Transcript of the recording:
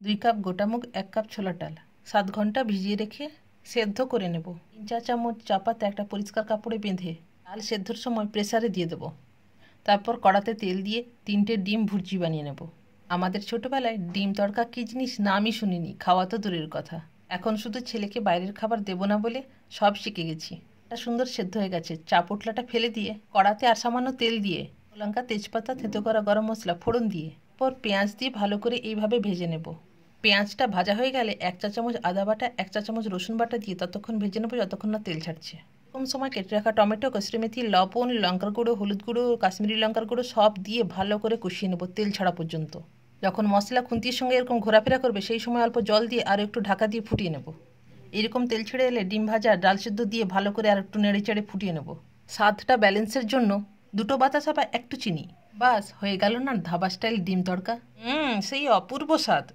2 cup গোটা মুগ, 1 cup ছোলার ডাল 7 ঘন্টা ভিজিয়ে রেখে সেদ্ধ করে নেব। 3-4 চামচ চা পাতা একটা পরিষ্কার কাপড়ে বেঁধে ডাল সেদ্ধর সময় প্রেসারে দিয়ে দেবো। তারপর কড়াতে তেল দিয়ে 3টে ডিম ভুর্জি বানিয়ে নেব। আমাদের ছোটবেলায় ডিম তড়কা কী জিনিস নামই শুনিনি, খাওয়া তো দূরের কথা। এখন শুধু ছেলেকে বাইরের খাবার দেবো না বলে সব শিখে গেছি। এটা সুন্দর সেদ্ধ হয়ে গেছে। চা পোটলাটা ফেলে দিয়ে কড়াতে আর সামান্য তেল দিয়ে লঙ্কা, তেজপাতা, থেতো করা গরম মশলা ফোড়ন দিয়ে পর পেঁয়াজ দিয়ে ভালো করে এইভাবে ভেজে নেব। পেঁয়াজটা ভাজা হয়ে গেলে 1 চা চামচ আদা বাটা, 1 চা চামচ রসুন বাটা দিয়ে ততক্ষণ ভেজে নেবো যতক্ষণ না তেল ছাড়ছে। কম সময় কেটে রাখা টমেটো, কসুরি মেথি, লবণ, লঙ্কার গুঁড়ো, হলুদ গুঁড়ো, কাশ্মীরি লঙ্কার গুঁড়ো সব দিয়ে ভালো করে কষিয়ে নেব তেল ছাড়া পর্যন্ত। যখন মশলা খুন্তির সঙ্গে এরকম ঘোরাফেরা করবে সেই সময় অল্প জল দিয়ে আর একটু ঢাকা দিয়ে ফুটিয়ে নেব। এরকম তেল ছেড়ে এলে ডিম ভাজা ডাল সেদ্ধ দিয়ে ভালো করে আর একটু নেড়ে চেড়ে ফুটিয়ে নেব। স্বাদটা ব্যালেন্সের জন্য 2টো বাতাসা বা একটু চিনি। বাস হয়ে গেল না ধাবা স্টাইল ডিম তড়কা। সেই অপূর্ব স্বাদ।